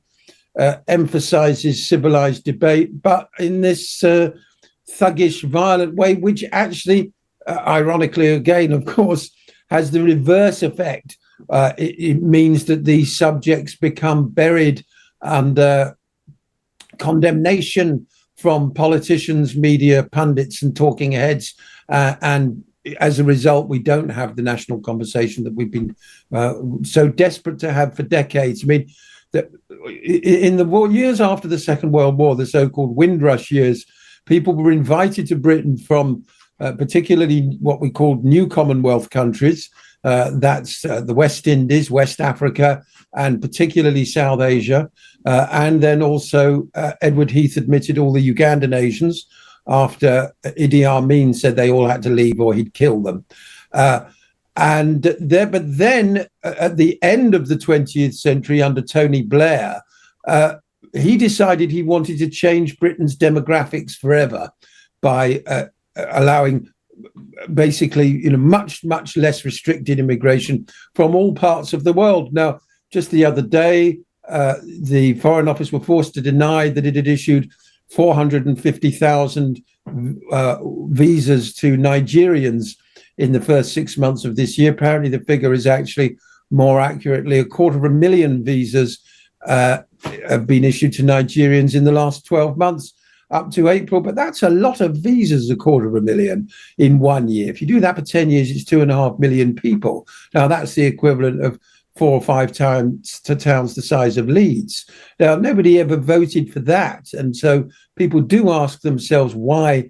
emphasizes civilized debate, but in this thuggish, violent way, which actually, ironically, again, of course, has the reverse effect. It means that these subjects become buried under condemnation from politicians, media, pundits, and talking heads. And as a result, we don't have the national conversation that we've been so desperate to have for decades. I mean, in the years after the Second World War, the so-called Windrush years, people were invited to Britain from particularly what we called new Commonwealth countries. That's the West Indies, West Africa, and particularly South Asia. And then also Edward Heath admitted all the Ugandan Asians after Idi Amin said they all had to leave or he'd kill them. But then at the end of the 20th century, under Tony Blair, he decided he wanted to change Britain's demographics forever by allowing basically, much less restricted immigration from all parts of the world. Now, just the other day, the Foreign Office were forced to deny that it had issued 450,000 visas to Nigerians in the first 6 months of this year. Apparently, the figure is actually more accurately 250,000 visas have been issued to Nigerians in the last 12 months up to April. But that's a lot of visas, 250,000 in 1 year. If you do that for 10 years, it's 2.5 million people. Now, that's the equivalent of 4 or 5 times to towns the size of Leeds. Now, nobody ever voted for that. And so people do ask themselves why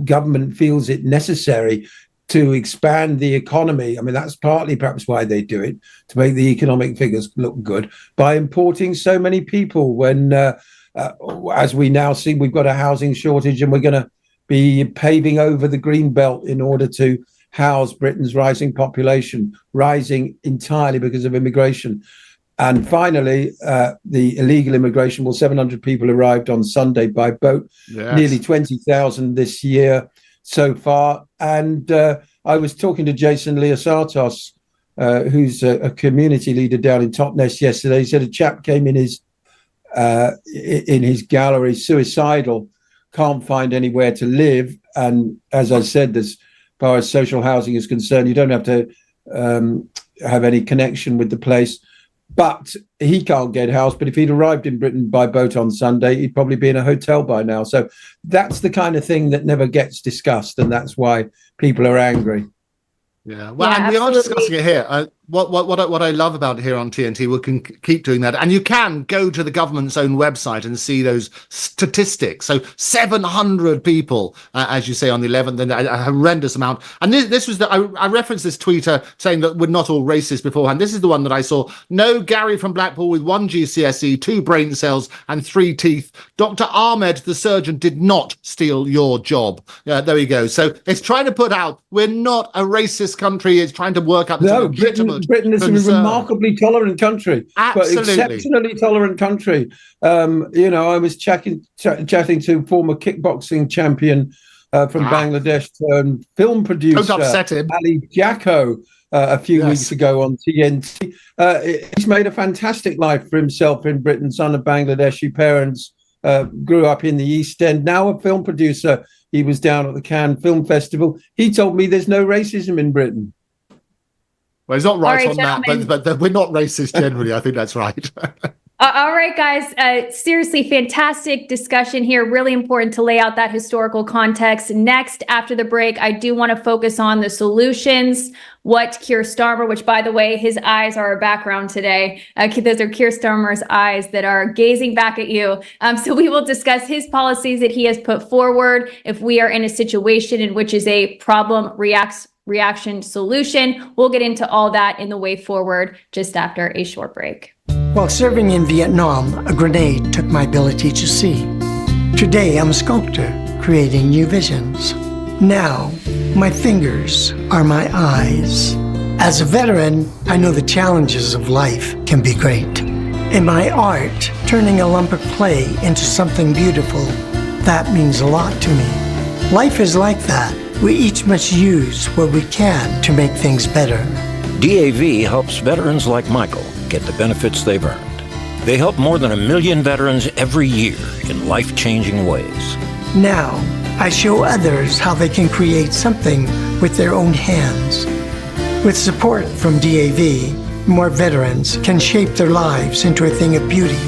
government feels it necessary to expand the economy. I mean, that's partly perhaps why they do it, to make the economic figures look good, by importing so many people when, as we now see, we've got a housing shortage and we're going to be paving over the green belt in order to house Britain's rising population, rising entirely because of immigration. And finally, the illegal immigration. Well, 700 people arrived on Sunday by boat, yes. Nearly 20,000 this year so far. And I was talking to Jason Liasatos, who's a community leader down in Totnes yesterday. He said a chap came in his gallery, suicidal, can't find anywhere to live. And as I said, as far as social housing is concerned, you don't have to have any connection with the place. But he can't get housed. But if he'd arrived in Britain by boat on Sunday, he'd probably be in a hotel by now. So that's the kind of thing that never gets discussed. And that's why people are angry. Yeah, well, yeah, and we are discussing it here. What I love about it here on TNT, we can keep doing that. And you can go to the government's own website and see those statistics. So 700 people, as you say, on the 11th, and a horrendous amount. And this was I referenced this tweeter saying that we're not all racist beforehand. This is the one that I saw. No Gary from Blackpool with 1 GCSE, 2 brain cells and 3 teeth. Dr. Ahmed, the surgeon, did not steal your job. There we go. So it's trying to put out, we're not a racist country. It's trying to work out the Britain is a remarkably tolerant country, absolutely, but exceptionally tolerant country. I was chatting to former kickboxing champion from Bangladesh, film producer Ali Jacko a few weeks ago on TNT. He's made a fantastic life for himself in Britain. Son of Bangladeshi parents, grew up in the East End. Now a film producer. He was down at the Cannes Film Festival. He told me there's no racism in Britain. Well, he's not right on that, but we're not racist generally. I think that's right. All right, guys. Seriously, fantastic discussion here. Really important to lay out that historical context. Next, after the break, I do want to focus on the solutions. What Keir Starmer, which, by the way, his eyes are our background today. Those are Keir Starmer's eyes that are gazing back at you. So we will discuss his policies that he has put forward if we are in a situation in which is a problem reaction solution. We'll get into all that in the way forward just after a short break. While serving in Vietnam, a grenade took my ability to see. Today, I'm a sculptor, creating new visions. Now, my fingers are my eyes. As a veteran, I know the challenges of life can be great. In my art, turning a lump of clay into something beautiful, that means a lot to me. Life is like that. We each must use what we can to make things better. DAV helps veterans like Michael get the benefits they've earned. They help more than 1 million veterans every year in life-changing ways. Now, I show others how they can create something with their own hands. With support from DAV, more veterans can shape their lives into a thing of beauty.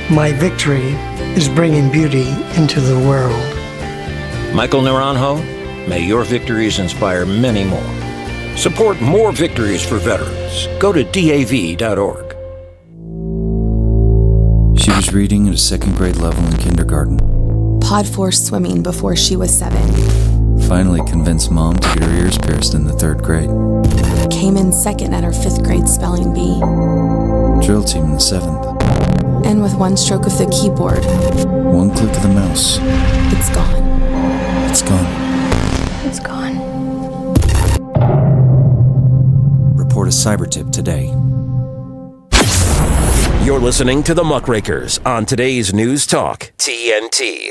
My victory is bringing beauty into the world. Michael Naranjo, may your victories inspire many more. Support more victories for veterans. Go to DAV.org. She was reading at a 2nd grade level in kindergarten. Pod force swimming before she was 7. Finally convinced mom to get her ears pierced in the 3rd grade. Came in 2nd at her 5th grade spelling bee. Drill team in the 7th. And with 1 stroke of the keyboard, 1 click of the mouse, it's gone. It's gone. It's gone. report a cyber tip today. You're listening to the Muckrakers on today's News Talk, TNT.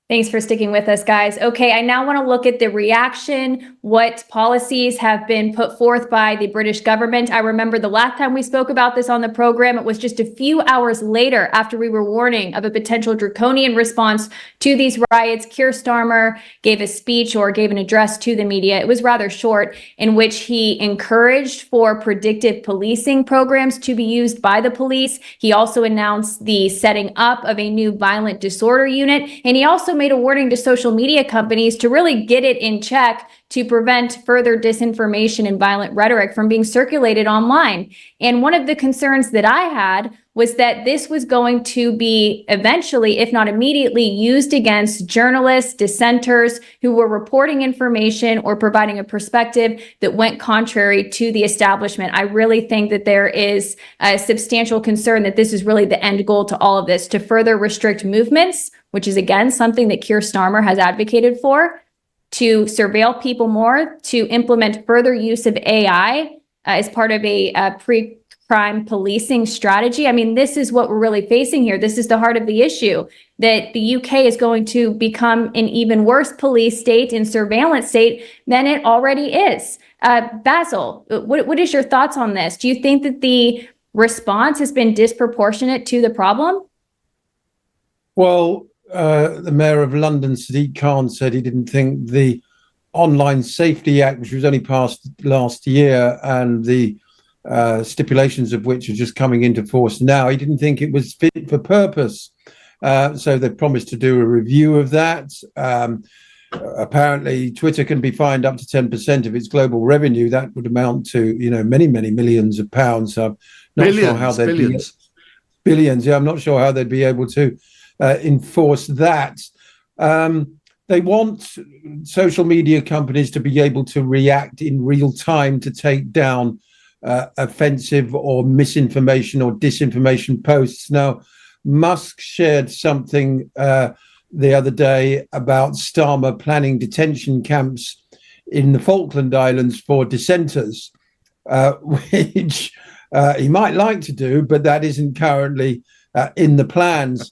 Thanks for sticking with us, guys. Okay, I now want to look at the reaction, what policies have been put forth by the British government. I remember the last time we spoke about this on the program, it was just a few hours later after we were warning of a potential draconian response to these riots. Keir Starmer gave a speech or gave an address to the media. It was rather short, in which he encouraged for predictive policing programs to be used by the police. He also announced the setting up of a new violent disorder unit, and he also made a warning to social media companies to really get it in check to prevent further disinformation and violent rhetoric from being circulated online. And one of the concerns that I had was that this was going to be eventually, if not immediately, used against journalists, dissenters who were reporting information or providing a perspective that went contrary to the establishment. I really think that there is a substantial concern that this is really the end goal to all of this, to further restrict movements, which is, again, something that Keir Starmer has advocated for, to surveil people more, to implement further use of AI as part of a pre-crime policing strategy. I mean, this is what we're really facing here. This is the heart of the issue, that the UK is going to become an even worse police state and surveillance state than it already is. Basil, what is your thoughts on this? Do you think that the response has been disproportionate to the problem? Well, the Mayor of London, Sadiq Khan, said he didn't think the Online Safety Act, which was only passed last year, and the stipulations of which are just coming into force now, he didn't think it was fit for purpose. So they promised to do a review of that. Apparently, Twitter can be fined up to 10% of its global revenue. That would amount to, many, many millions of pounds. So I'm not sure how they'd billions. Yeah, I'm not sure how they'd be able to enforce that. They want social media companies to be able to react in real time to take down offensive or misinformation or disinformation posts. Now, Musk shared something the other day about Starmer planning detention camps in the Falkland Islands for dissenters, which he might like to do, but that isn't currently in the plans.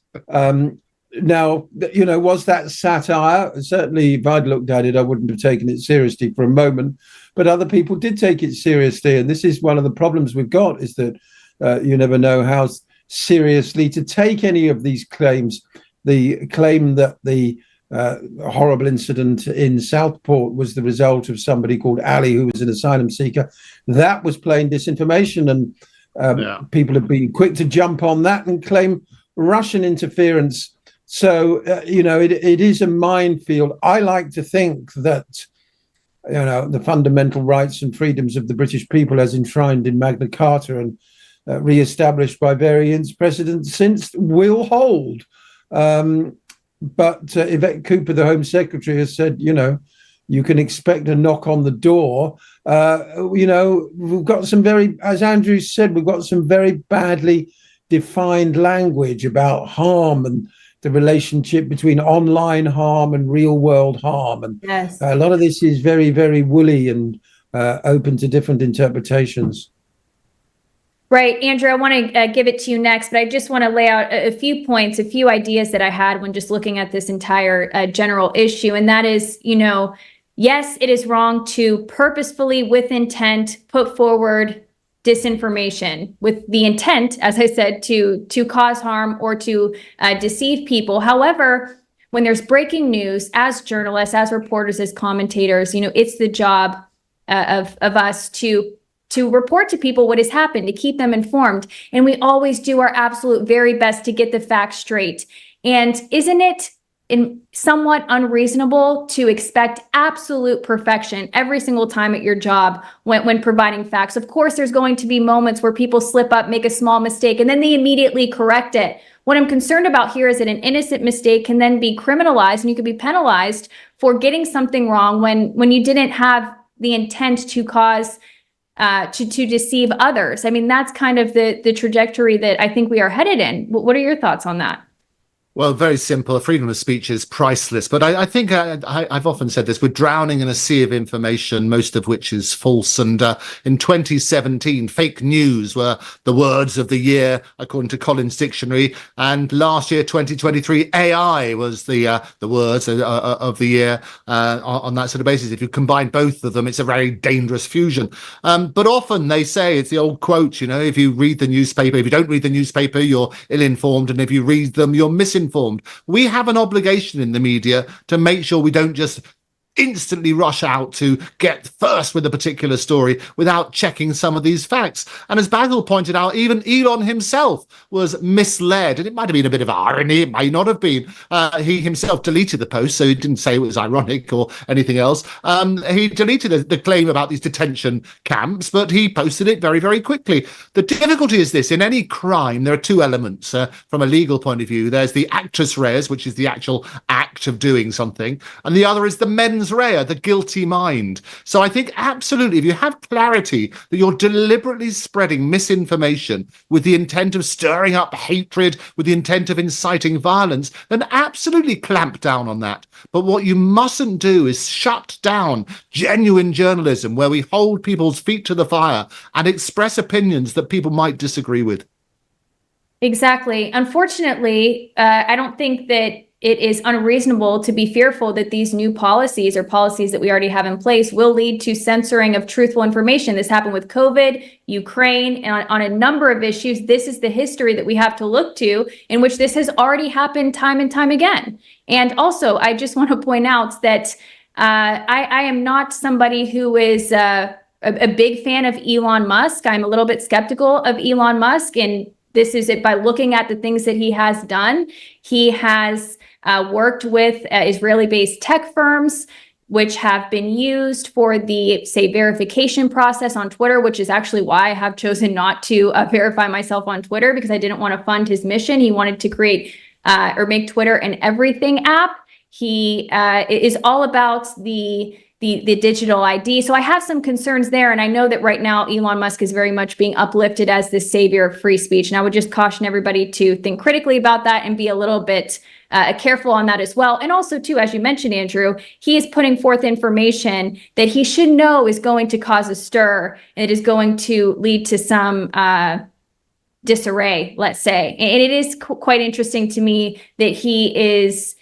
Now, was that satire? Certainly, if I'd looked at it, I wouldn't have taken it seriously for a moment. But other people did take it seriously. And this is one of the problems we've got, is that you never know how seriously to take any of these claims. The claim that the horrible incident in Southport was the result of somebody called Ali, who was an asylum seeker, that was plain disinformation. And people have been quick to jump on that and claim Russian interference. So, it is a minefield. I like to think that, the fundamental rights and freedoms of the British people, as enshrined in Magna Carta and re-established by various presidents since, will hold. But Yvette Cooper, the Home Secretary, has said, you can expect a knock on the door. We've got some as Andrew said, we've got some very badly defined language about harm and the relationship between online harm and real world harm. And yes, a lot of this is very, very woolly and open to different interpretations. Right. Andrew, I want to give it to you next, but I just want to lay out a few points, a few ideas that I had when just looking at this entire general issue. And that is, yes, it is wrong to purposefully, with intent, put forward disinformation with the intent, as I said, to cause harm or to deceive people. However, when there's breaking news, as journalists, as reporters, as commentators, it's the job of us to report to people what has happened, to keep them informed. And we always do our absolute very best to get the facts straight. And isn't it somewhat unreasonable to expect absolute perfection every single time at your job when providing facts? Of course, there's going to be moments where people slip up, make a small mistake, and then they immediately correct it. What I'm concerned about here is that an innocent mistake can then be criminalized, and you could be penalized for getting something wrong when you didn't have the intent to cause to deceive others. I mean, that's kind of the trajectory that I think we are headed in. What are your thoughts on that? Well, very simple. Freedom of speech is priceless. But I think I've often said this, we're drowning in a sea of information, most of which is false. And in 2017, fake news were the words of the year, according to Collins Dictionary. And last year, 2023, AI was the words of the year on that sort of basis. If you combine both of them, it's a very dangerous fusion. But often they say, it's the old quote, if you read the newspaper, if you don't read the newspaper, you're ill-informed. And if you read them, you're misinformed. We have an obligation in the media to make sure we don't just instantly rush out to get first with a particular story without checking some of these facts. And as Basil pointed out, even Elon himself was misled, and it might have been a bit of irony, it might not have been. He himself deleted the post, so he didn't say it was ironic or anything else. He deleted the claim about these detention camps, but he posted it very, very quickly. The difficulty is this: in any crime, there are two elements from a legal point of view. There's the actus reus, which is the actual act of doing something, and the other is the mens rea, the guilty mind. So I think absolutely, if you have clarity that you're deliberately spreading misinformation with the intent of stirring up hatred, with the intent of inciting violence, then absolutely clamp down on that. But what you mustn't do is shut down genuine journalism where we hold people's feet to the fire and express opinions that people might disagree with. Exactly. Unfortunately, I don't think that it is unreasonable to be fearful that these new policies or policies that we already have in place will lead to censoring of truthful information. This happened with COVID, Ukraine, and on a number of issues. This is the history that we have to look to, in which this has already happened time and time again. And also, I just want to point out that I am not somebody who is a big fan of Elon Musk. I'm a little bit skeptical of Elon Musk, and this is it by looking at the things that he has done. He has worked with Israeli-based tech firms, which have been used for the, say, verification process on Twitter, which is actually why I have chosen not to verify myself on Twitter, because I didn't want to fund his mission. He wanted to create or make Twitter an everything app. He is all about the digital ID. So I have some concerns there. And I know that right now, Elon Musk is very much being uplifted as the savior of free speech. And I would just caution everybody to think critically about that and be a little bit careful on that as well. And also, too, as you mentioned, Andrew, he is putting forth information that he should know is going to cause a stir, and it is going to lead to some disarray, let's say. And it is quite interesting to me that he is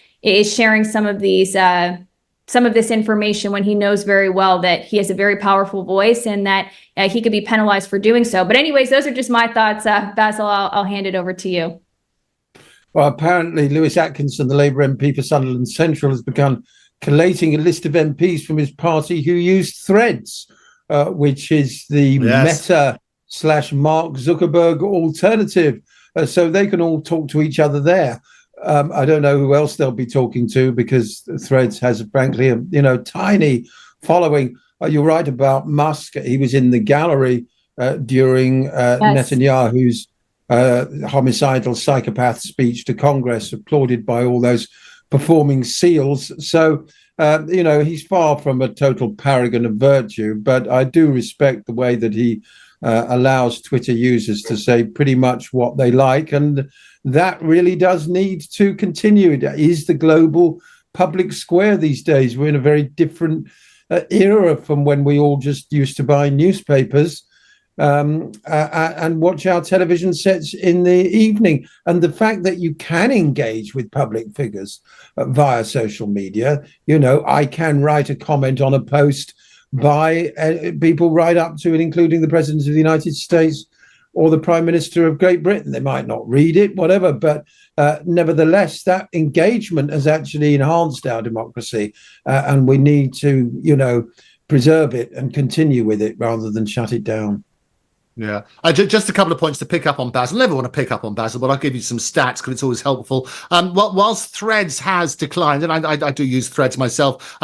sharing some of this information when he knows very well that he has a very powerful voice and that he could be penalized for doing so. But anyways, those are just my thoughts. Basil, I'll hand it over to you. Well, apparently Lewis Atkinson, the Labour MP for Sunderland Central, has begun collating a list of MPs from his party who used Threads, which is the Meta / Mark Zuckerberg alternative. So they can all talk to each other there. I don't know who else they'll be talking to, because Threads has, frankly, a tiny following. You're right about Musk. He was in the gallery during Netanyahu's homicidal psychopath speech to Congress, applauded by all those performing seals. So, he's far from a total paragon of virtue, but I do respect the way that he allows Twitter users to say pretty much what they like. And that really does need to continue. It is the global public square these days. We're in a very different era from when we all just used to buy newspapers and watch our television sets in the evening. And the fact that you can engage with public figures via social media, I can write a comment on a post by people right up to and including the President of the United States or the Prime Minister of Great Britain. They might not read it, whatever, but nevertheless, that engagement has actually enhanced our democracy, and we need to, preserve it and continue with it rather than shut it down. Yeah, just a couple of points to pick up on Basil. I never want to pick up on Basil, but I'll give you some stats because it's always helpful. Whilst Threads has declined, and I do use Threads myself,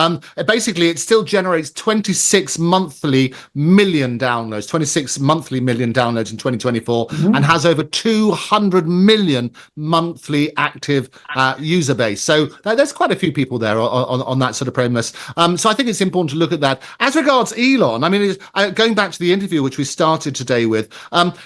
basically it still generates 26 monthly million downloads in 2024, and has over 200 million monthly active user base. So there's quite a few people there on that sort of premise. So I think it's important to look at that. As regards Elon, I mean, going back to the interview which we started today away with.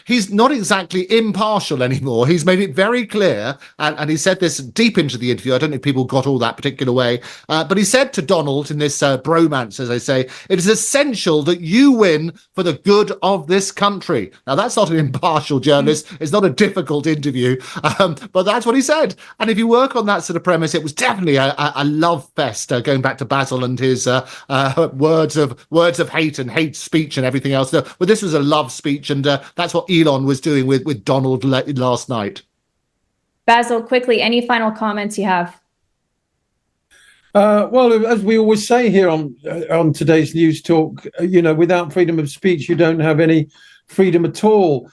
He's not exactly impartial anymore. He's made it very clear, and he said this deep into the interview. I don't know if people got all that particular way, but he said to Donald in this bromance, as I say, it is essential that you win for the good of this country. Now, that's not an impartial journalist. It's not a difficult interview, but that's what he said. And if you work on that sort of premise, it was definitely a love fest, going back to Basil and his words of hate and hate speech and everything else. But this was a love speech, and that's what Elon was doing with Donald last night. Basil, quickly, any final comments you have? Well, as we always say here on today's News Talk, without freedom of speech, you don't have any freedom at all.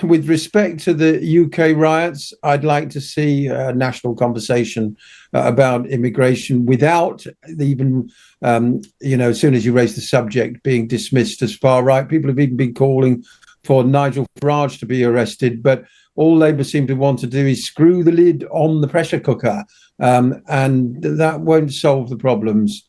With respect to the UK riots, I'd like to see a national conversation about immigration without even, as soon as you raise the subject, being dismissed as far right. People have even been calling for Nigel Farage to be arrested, but all Labour seem to want to do is screw the lid on the pressure cooker, and that won't solve the problems.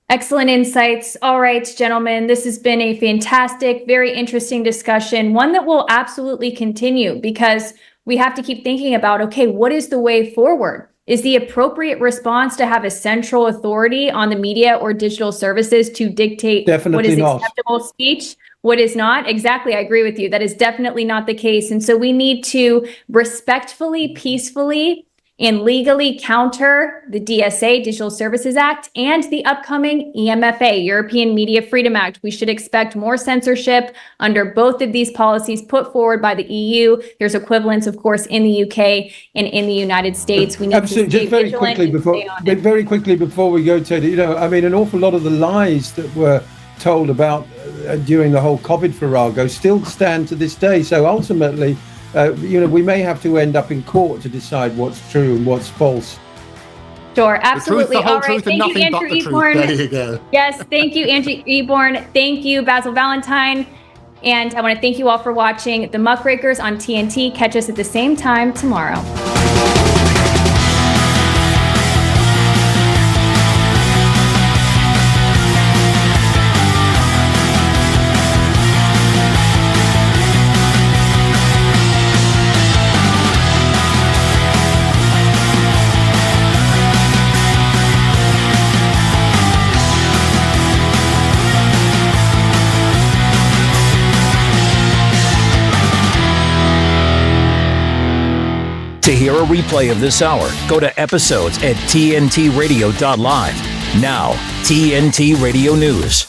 Excellent insights. All right, gentlemen, this has been a fantastic, very interesting discussion, one that will absolutely continue because we have to keep thinking about, okay, what is the way forward? Is the appropriate response to have a central authority on the media or digital services to dictate what is acceptable speech? What is not? Exactly. I agree with you. That is definitely not the case. And so we need to respectfully, peacefully, and legally counter the DSA, Digital Services Act, and the upcoming EMFA, European Media Freedom Act. We should expect more censorship under both of these policies put forward by the EU. There's equivalents, of course, in the UK and in the United States. We need to stay just very quickly before we go, Teddy, an awful lot of the lies that were told about during the whole COVID farrago still stand to this day. So ultimately, we may have to end up in court to decide what's true and what's false. Sure, absolutely. All right, thank you, Andrew Eborn. There you go. Yes, thank you, Andrew Eborn. Thank you, Basil Valentine. And I want to thank you all for watching the Muckrakers on TNT. Catch us at the same time tomorrow. To hear a replay of this hour, go to episodes at tntradio.live. Now, TNT Radio News.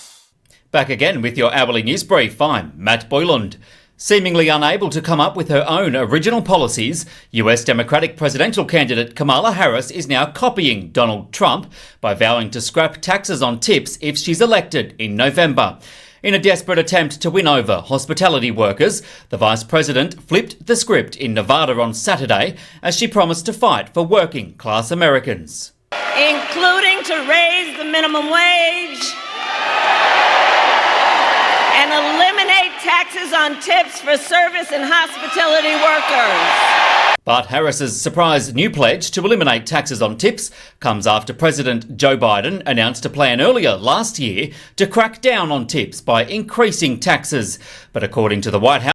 Back again with your hourly news brief. I'm Matt Boyland. Seemingly unable to come up with her own original policies, US Democratic presidential candidate Kamala Harris is now copying Donald Trump by vowing to scrap taxes on tips if she's elected in November. In a desperate attempt to win over hospitality workers, the Vice President flipped the script in Nevada on Saturday as she promised to fight for working class Americans. Including to raise the minimum wage and eliminate taxes on tips for service and hospitality workers. But Harris's surprise new pledge to eliminate taxes on tips comes after President Joe Biden announced a plan earlier last year to crack down on tips by increasing taxes. But according to the White House,